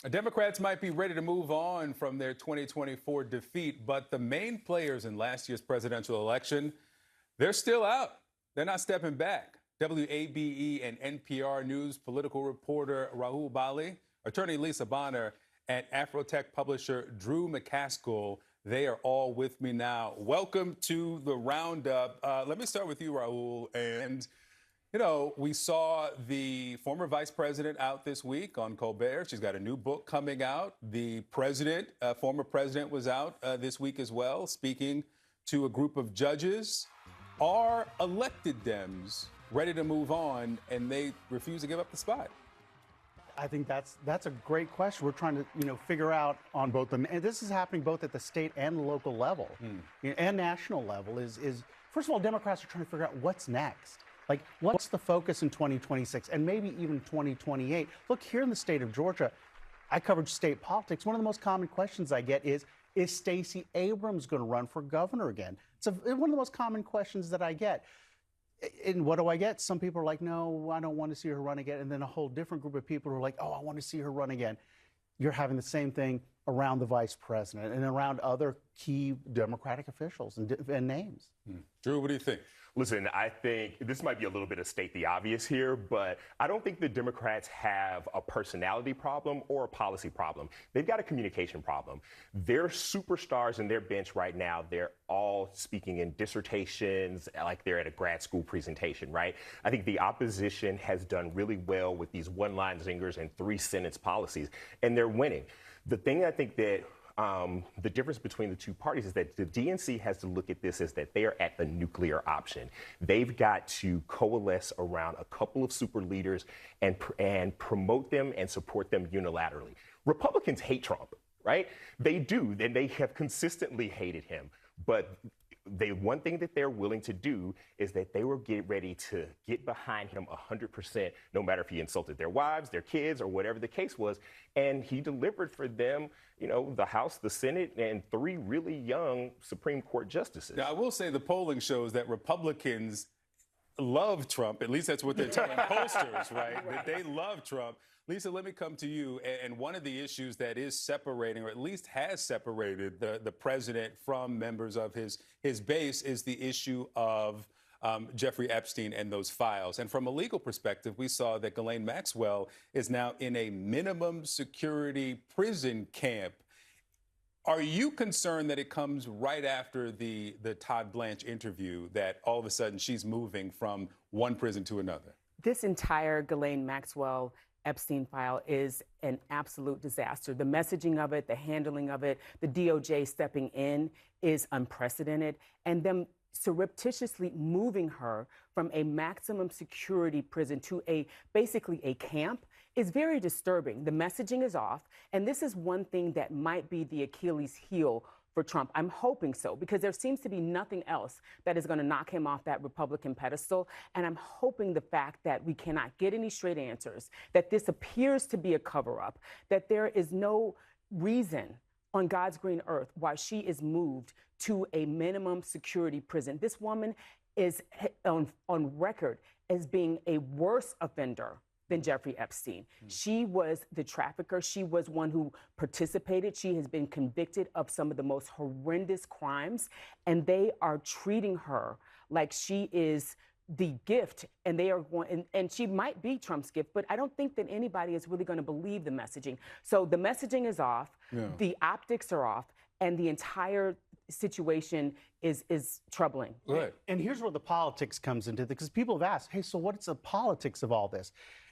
Democrats might be ready to move on from their 2024 defeat, but the main players in last year's presidential election, they're still out. They're not stepping back. WABE and NPR News political reporter Rahul Bali, attorney Lisa Bonner, and Afrotech publisher Drew McCaskill, they are all with me now. Welcome to the Roundup. Let me start with you, Rahul. And we saw the former vice president out this week on Colbert. She's got a new book coming out. The president, former president, was out this week as well, speaking to a group of judges. Are elected Dems ready to move on, and they refuse to give up the spot? I think that's a great question. We're trying to figure out on both them, and this is happening both at the state and the local level, and national level. Is first of all, Democrats are trying to figure out what's next. Like, what's the focus in 2026 and maybe even 2028? Look, here in the state of Georgia, I covered state politics. One of the most common questions I get is Stacey Abrams going to run for governor again? It's one of the most common questions that I get. And what do I get? Some people are like, no, I don't want to see her run again. And then a whole different group of people are like, oh, I want to see her run again. You're having the same thing around the vice president and around other key Democratic officials and names. Drew, what do you think? Listen, I think this might be a little bit of state the obvious here, but I don't think the Democrats have a personality problem or a policy problem. They've got a communication problem. Their superstars in their bench right now, they're all speaking in dissertations like they're at a grad school presentation, right? I think the opposition has done really well with these one-line zingers and three-sentence policies, and they're winning. The thing I think that the difference between the two parties is that the DNC has to look at this as that they are at the nuclear option. They've got to coalesce around a couple of super leaders and promote them and support them unilaterally. Republicans hate Trump, right? They do, and they have consistently hated him. But one thing that they're willing to do is that they will get ready to get behind him 100%, no matter if he insulted their wives, their kids, or whatever the case was. And he delivered for them, the House, the Senate, and 3 really young Supreme Court justices. Now, I will say the polling shows that Republicans love Trump. At least that's what they're telling pollsters, right? That they love Trump. Lisa, let me come to you. And one of the issues that is separating, or at least has separated the president from members of his base, is the issue of Jeffrey Epstein and those files. And from a legal perspective, we saw that Ghislaine Maxwell is now in a minimum security prison camp. Are you concerned that it comes right after the Todd Blanche interview that all of a sudden she's moving from one prison to another? This entire Ghislaine Maxwell Epstein file is an absolute disaster. The messaging of it, the handling of it, the DOJ stepping in is unprecedented. And them surreptitiously moving her from a maximum security prison to basically a camp is very disturbing. The messaging is off. And this is one thing that might be the Achilles heel for Trump. I'm hoping so, because there seems to be nothing else that is going to knock him off that Republican pedestal. And I'm hoping the fact that we cannot get any straight answers, that this appears to be a cover-up, that there is no reason on God's green earth why she is moved to a minimum security prison. This woman is on record as being a worse offender than Jeffrey Epstein. She was the trafficker. She was one who participated. She has been convicted of some of the most horrendous crimes, and they are treating her like she is the gift, and they are going, and she might be Trump's gift, but I don't think that anybody is really going to believe the messaging. So the messaging is off, the optics are off, and the entire situation is troubling. Right. And here's where the politics comes into it, because people have asked, hey, so what's the politics of all this?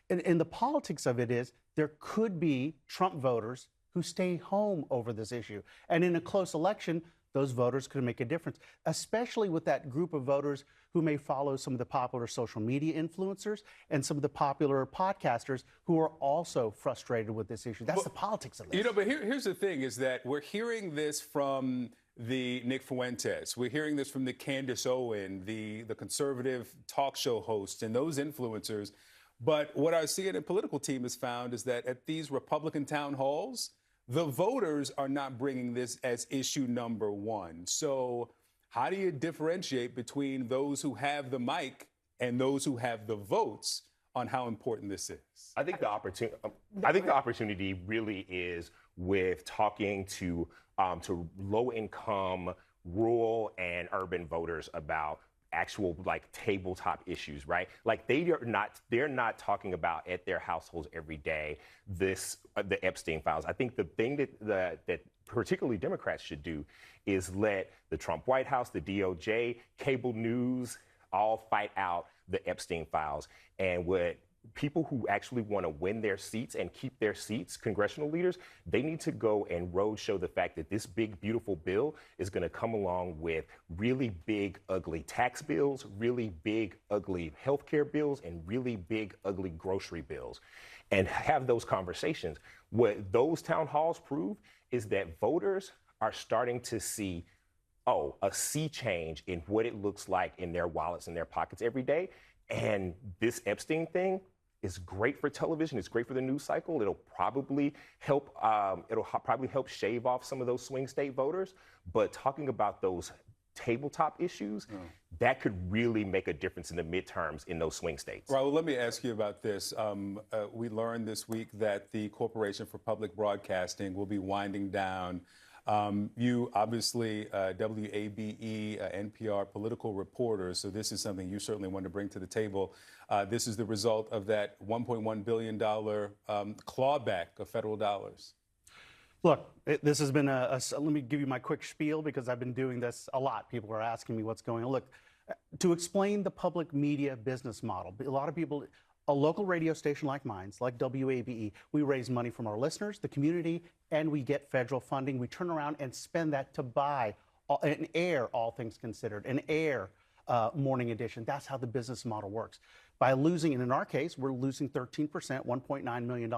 And the politics of it is there could be Trump voters who stay home over this issue. And in a close election, those voters could make a difference, especially with that group of voters who may follow some of the popular social media influencers and some of the popular podcasters who are also frustrated with this issue. That's the politics of this. But here's the thing, is that we're hearing this from the Nick Fuentes. We're hearing this from the Candace Owen, the conservative talk show hosts and those influencers. But what our CNN political team has found is that at these Republican town halls, the voters are not bringing this as issue number one. So how do you differentiate between those who have the mic and those who have the votes on how important this is? I think the opportunity really is with talking to low-income, rural, and urban voters about actual like tabletop issues, right? Like they're not talking about at their households every day the Epstein files. I think the thing that particularly Democrats should do is let the Trump White House, the DOJ, cable news all fight out the Epstein files. And what people who actually want to win their seats and keep their seats, congressional leaders, they need to go and roadshow the fact that this big, beautiful bill is going to come along with really big, ugly tax bills, really big, ugly healthcare bills, and really big, ugly grocery bills, and have those conversations. What those town halls prove is that voters are starting to see, a sea change in what it looks like in their wallets and their pockets every day. And this Epstein thing is great for television. It's great for the news cycle. It'll probably help. Probably help shave off some of those swing state voters. But talking about those tabletop issues, that could really make a difference in the midterms in those swing states. Raul, let me ask you about this. We learned this week that the Corporation for Public Broadcasting will be winding down. You obviously, WABE, NPR political reporters, so this is something you certainly want to bring to the table. This is the result of that $1.1 billion clawback of federal dollars. Look, this has been let me give you my quick spiel because I've been doing this a lot. People are asking me what's going on. Look, to explain the public media business model, a lot of people, a local radio station like mine, like WABE, we raise money from our listeners, the community, and we get federal funding. We turn around and spend that to buy and air All Things Considered, and air Morning Edition. That's how the business model works. By losing, and in our case, we're losing 13%, $1.9 million.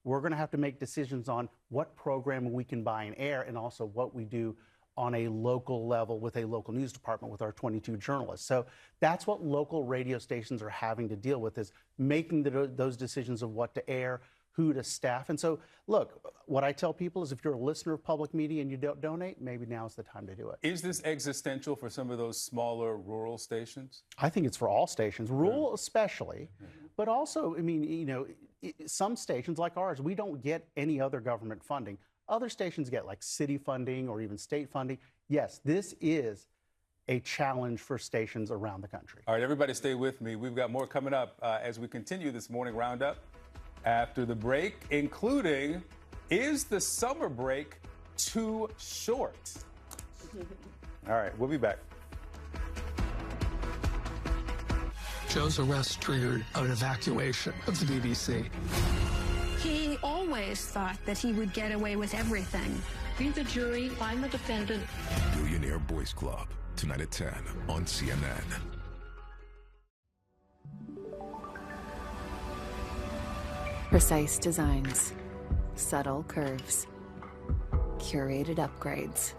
We're going to have to make decisions on what programming we can buy and air, and also what we do on a local level with a local news department with our 22 journalists. So that's what local radio stations are having to deal with, is making those decisions of what to air, who to staff. And so, look, what I tell people is if you're a listener of public media and you don't donate, maybe now's the time to do it. Is this existential for some of those smaller rural stations? I think it's for all stations, rural especially, but also, I mean, you know, some stations like ours, we don't get any other government funding. Other stations get like city funding or even state funding. Yes, this is a challenge for stations around the country. All right, everybody stay with me. We've got more coming up as we continue this morning roundup after the break, including, is the summer break too short? All right, we'll be back. Joe's arrest triggered an evacuation of the BBC. He always thought that he would get away with everything. Be the jury, I'm the defendant. Billionaire Boys Club, tonight at 10 on CNN. Precise designs, subtle curves, curated upgrades,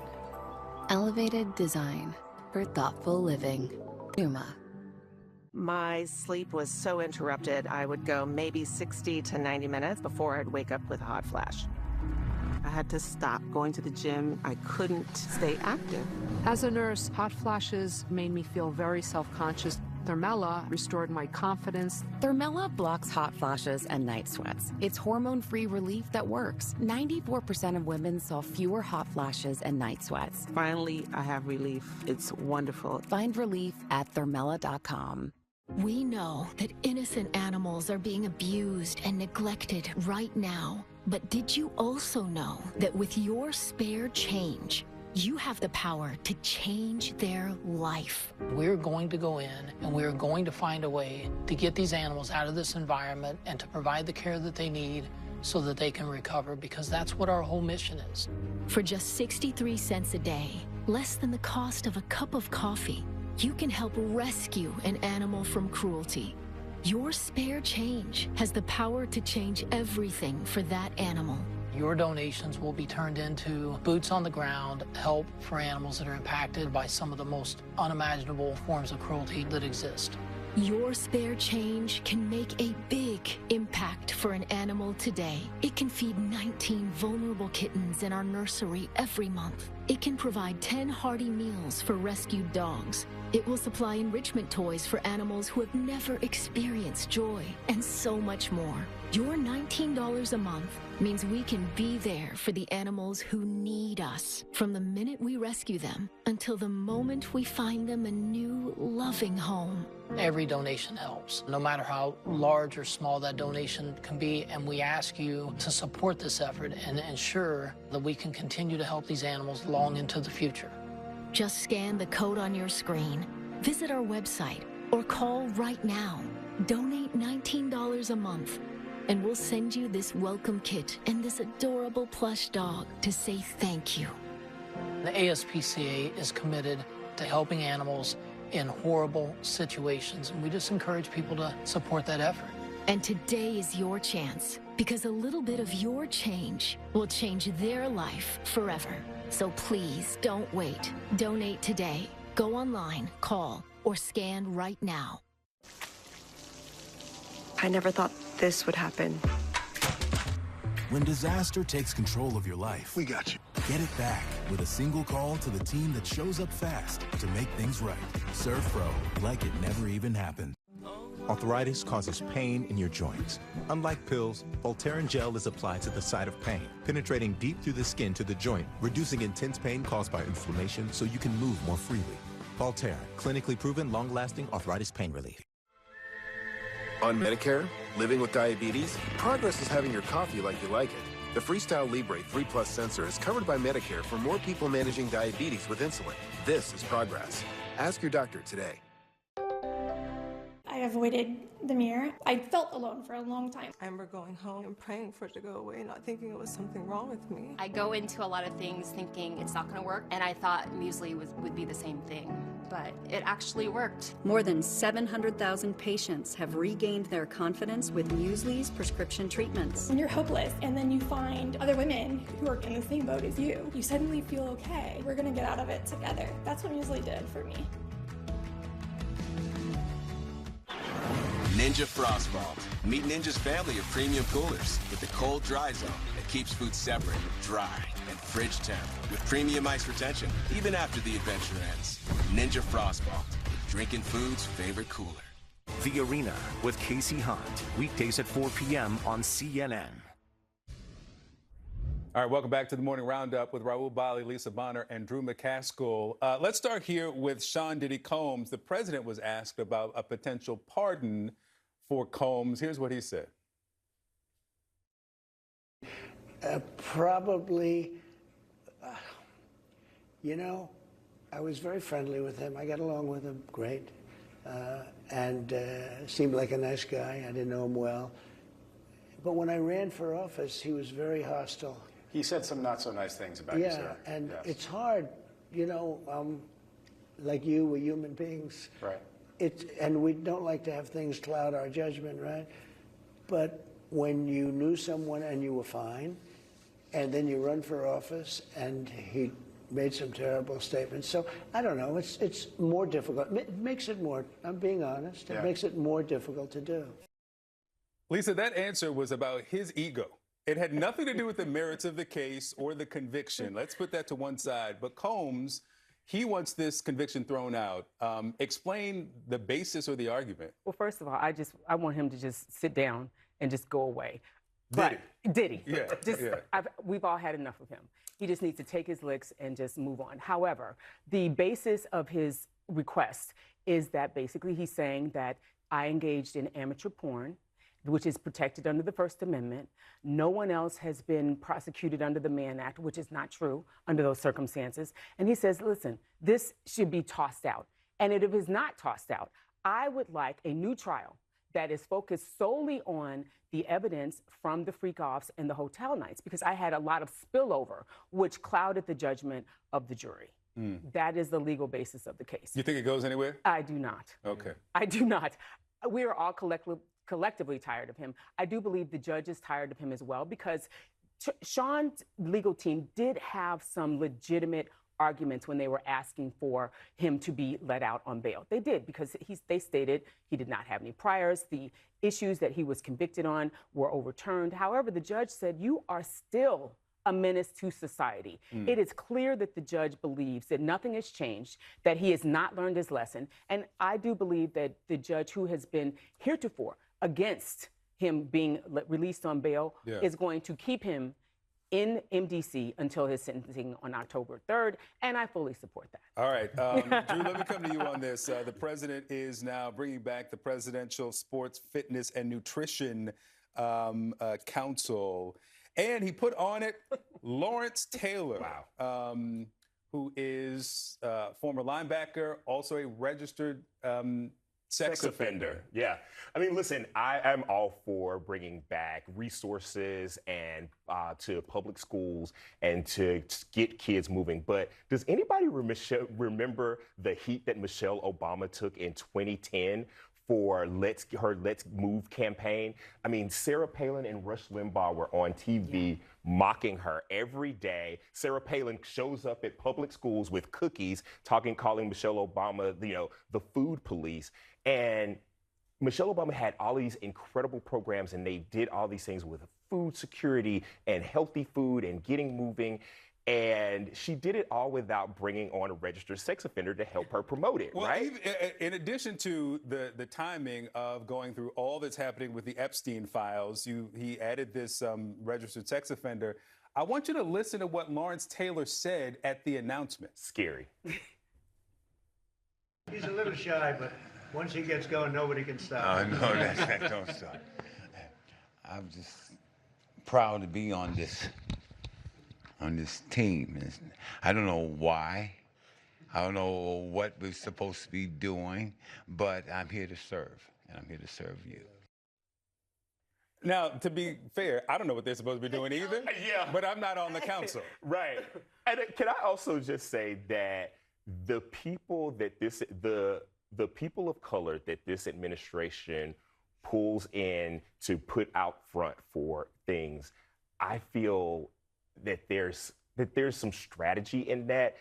elevated design for thoughtful living. Puma. My sleep was so interrupted, I would go maybe 60 to 90 minutes before I'd wake up with a hot flash. I had to stop going to the gym. I couldn't stay active. As a nurse, hot flashes made me feel very self-conscious. Thermella restored my confidence. Thermella blocks hot flashes and night sweats. It's hormone-free relief that works. 94% of women saw fewer hot flashes and night sweats. Finally, I have relief. It's wonderful. Find relief at thermella.com. We know that innocent animals are being abused and neglected right now. But did you also know that with your spare change, you have the power to change their life? We're going to go in and we're going to find a way to get these animals out of this environment and to provide the care that they need so that they can recover, because that's what our whole mission is. For just 63 cents a day, less than the cost of a cup of coffee, you can help rescue an animal from cruelty. Your spare change has the power to change everything for that animal. Your donations will be turned into boots on the ground, help for animals that are impacted by some of the most unimaginable forms of cruelty that exist. Your spare change can make a big impact for an animal today. It can feed 19 vulnerable kittens in our nursery every month. It can provide 10 hearty meals for rescued dogs. It will supply enrichment toys for animals who have never experienced joy, and so much more. Your $19 a month means we can be there for the animals who need us, from the minute we rescue them until the moment we find them a new, loving home. Every donation helps, no matter how large or small that donation can be, and we ask you to support this effort and ensure that we can continue to help these animals long into the future. Just scan the code on your screen, visit our website, or call right now. Donate $19 a month, and we'll send you this welcome kit and this adorable plush dog to say thank you. The ASPCA is committed to helping animals in horrible situations, and we just encourage people to support that effort. And today is your chance, because a little bit of your change will change their life forever. So please don't wait. Donate today. Go online, call, or scan right now. I never thought this would happen. When disaster takes control of your life, we got you. Get it back with a single call to the team that shows up fast to make things right. Serve Pro, like it never even happened. Arthritis causes pain in your joints. Unlike pills, Voltaren gel is applied to the site of pain, penetrating deep through the skin to the joint, reducing intense pain caused by inflammation so you can move more freely. Voltaren, clinically proven long-lasting arthritis pain relief. On Medicare, living with diabetes, progress is having your coffee like you like it. The Freestyle Libre 3 Plus sensor is covered by Medicare for more people managing diabetes with insulin. This is progress. Ask your doctor today. I avoided the mirror. I felt alone for a long time. I remember going home and praying for it to go away, not thinking it was something wrong with me. I go into a lot of things thinking it's not going to work, and I thought muesli would be the same thing, but it actually worked. More than 700,000 patients have regained their confidence with muesli's prescription treatments. When you're hopeless and then you find other women who are in the same boat as you suddenly feel okay. We're going to get out of it together. That's what muesli did for me. Ninja Frostvault. Meet Ninja's family of premium coolers with the cold dry zone that keeps food separate, dry, and fridge temp with premium ice retention even after the adventure ends. Ninja Frostvault, drinking food's favorite cooler. The Arena with Casey Hunt, weekdays at 4 p.m. on CNN. All right, welcome back to the Morning Roundup with Raul Bali, Lisa Bonner, and Drew McCaskill. Let's start here with Sean Diddy Combs. The president was asked about a potential pardon for Combs. Here's what he said. Probably, I was very friendly with him. I got along with him great, and seemed like a nice guy. I didn't know him well. But when I ran for office, he was very hostile. He said some not so nice things about you, sir. And it's hard, like you, we're human beings. Right. And we don't like to have things cloud our judgment, right? But when you knew someone and you were fine, and then you run for office and he made some terrible statements. So I don't know, it's more difficult. It makes it more, I'm being honest, it makes it more difficult to do. Lisa, that answer was about his ego. It had nothing to do with the merits of the case or the conviction. Let's put that to one side. But Combs, he wants this conviction thrown out. Explain the basis or the argument. Well, first of all, I want him to just sit down and just go away. Did he? Yeah. We've all had enough of him. He just needs to take his licks and just move on. However, the basis of his request is that basically he's saying that I engaged in amateur porn, which is protected under the First Amendment. No one else has been prosecuted under the Mann Act, which is not true under those circumstances. And he says, listen, this should be tossed out. And if it is not tossed out, I would like a new trial that is focused solely on the evidence from the freak-offs and the hotel nights, because I had a lot of spillover, which clouded the judgment of the jury. That is the legal basis of the case. You think it goes anywhere? I do not. Okay. I do not. We are all collectively tired of him. I do believe the judge is tired of him as well, because Sean's legal team did have some legitimate arguments when they were asking for him to be let out on bail. They did, because they stated he did not have any priors. The issues that he was convicted on were overturned. However, the judge said, you are still a menace to society. It is clear that the judge believes that nothing has changed, that he has not learned his lesson. And I do believe that the judge who has been heretofore against him being released on bail is going to keep him in MDC until his sentencing on October 3rd, and I fully support that. All right, Drew, let me come to you on this. The president is now bringing back the Presidential Sports, Fitness, and Nutrition Council, and he put on it Lawrence Taylor, who is a former linebacker, also a registered sex offender. Yeah. I mean, listen, I am all for bringing back resources and to public schools and to get kids moving. But does anybody remember the heat that Michelle Obama took in 2010 for her Let's Move campaign? I mean, Sarah Palin and Rush Limbaugh were on TV mocking her every day. Sarah Palin shows up at public schools with cookies, calling Michelle Obama, the food police. And Michelle Obama had all these incredible programs, and they did all these things with food security and healthy food and getting moving. And she did it all without bringing on a registered sex offender to help her promote it, right? In addition to the timing of going through all that's happening with the Epstein files, he added this registered sex offender. I want you to listen to what Lawrence Taylor said at the announcement. Scary. He's a little shy, but once he gets going, nobody can stop. Oh, no, that don't stop. I'm just proud to be on this team. I don't know why. I don't know what we're supposed to be doing, but I'm here to serve, and I'm here to serve you. Now, to be fair, I don't know what they're supposed to be doing either. But I'm not on the council. Right. And can I also just say that the people of color that this administration pulls in to put out front for things, I feel that there's some strategy in that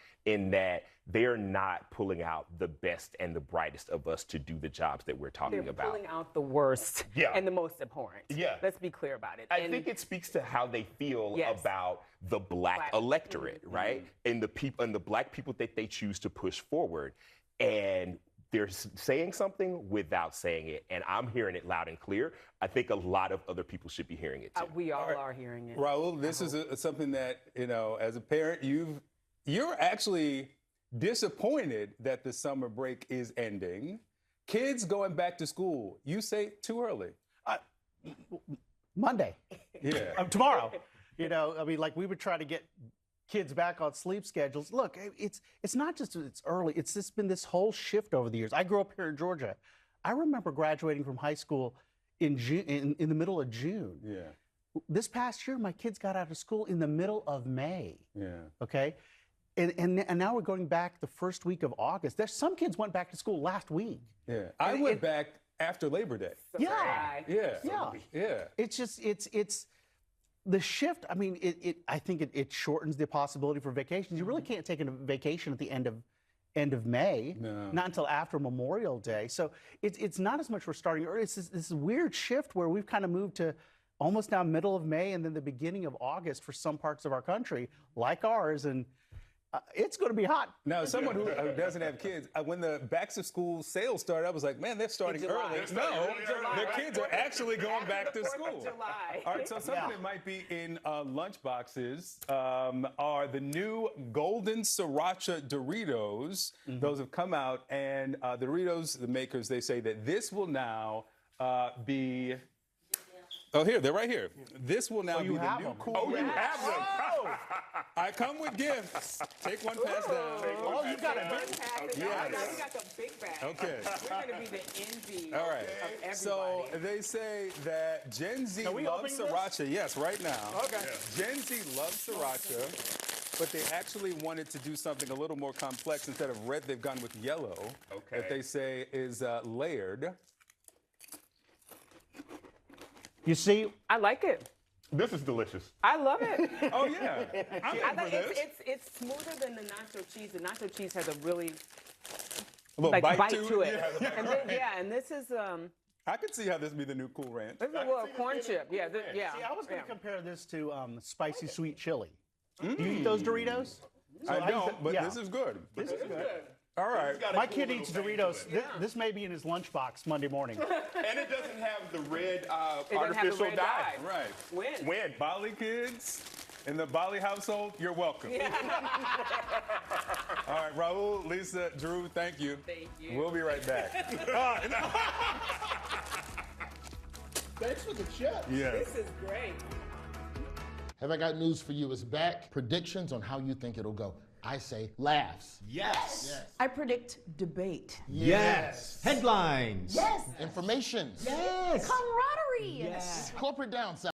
they're not pulling out the best and the brightest of us to do the jobs that we're talking about. They're pulling out the worst and the most abhorrent. Yeah. Let's be clear about it. I think it speaks to how they feel about the black electorate, right? And the black people that they choose to push forward. And they're saying something without saying it, and I'm hearing it loud and clear. I think a lot of other people should be hearing it too. We all are hearing it. Raul, this is something that, as a parent, you're actually disappointed that the summer break is ending. Kids going back to school, you say too early. Monday. Yeah. Tomorrow. I mean, like we would try to get kids back on sleep schedules. Look, it's not just it's early. It's just been this whole shift over the years. I grew up here in Georgia. I remember graduating from high school in June, in the middle of June. Yeah. This past year, my kids got out of school in the middle of May. Yeah. Okay. And now we're going back the first week of August. There's some kids went back to school last week. Yeah. I went back after Labor Day. Yeah. Yeah. It's just it's the shift. I mean, I think it shortens the possibility for vacations. You really can't take a vacation at the end of May, not until after Memorial Day. So it's not as much we're starting early. It's this weird shift where we've kind of moved to almost now middle of May and then the beginning of August for some parts of our country, like ours, and it's going to be hot. Now, as someone who doesn't have kids, when the back to school sales started, I was like, man, they're starting early. No, the kids are actually going back to school. July. All right, so something that might be in lunch boxes are the new Golden Sriracha Doritos. Those have come out, and the Doritos, the makers, they say that this will now be... Oh, here, they're right here. This will now be the new cool. Oh, you have them. Oh. I come with gifts. Take one pass down. Oh, you got a big pass. Yes. We got the big bag. Okay. We're going to be the envy All right. of everybody. So they say that Gen Z loves Sriracha. Yes, right now. Okay. Gen Z loves Sriracha, but they actually wanted to do something a little more complex. Instead of red, they've gone with yellow. Okay. That they say is layered. You see, I like it. This is delicious. I love it. Oh, yeah. I'm for this. It's smoother than the nacho cheese. The nacho cheese has a really little bite to it. Yeah. And then, and this is I could see how this would be the new Cool Ranch. This is a little corn chip. Yeah, yeah. See, I was going to compare this to spicy sweet chili. Do you eat those Doritos? I don't, but this is good. This is good. All right. My kid eats Doritos. This may be in his lunchbox Monday morning. And it doesn't have the red It doesn't have the artificial red dye. dye. Right. Win. Bali kids in the Bali household, you're welcome. All right, Raul, Lisa, Drew, thank you. Thank you. We'll be right back. Thanks for the chip. Yes. This is great. Have I got news for you? It's back. Predictions on how you think it'll go. I say laughs. Yes. I predict debate. Yes. Headlines. Yes. Information. Yes. Camaraderie. Yes. Corporate downside.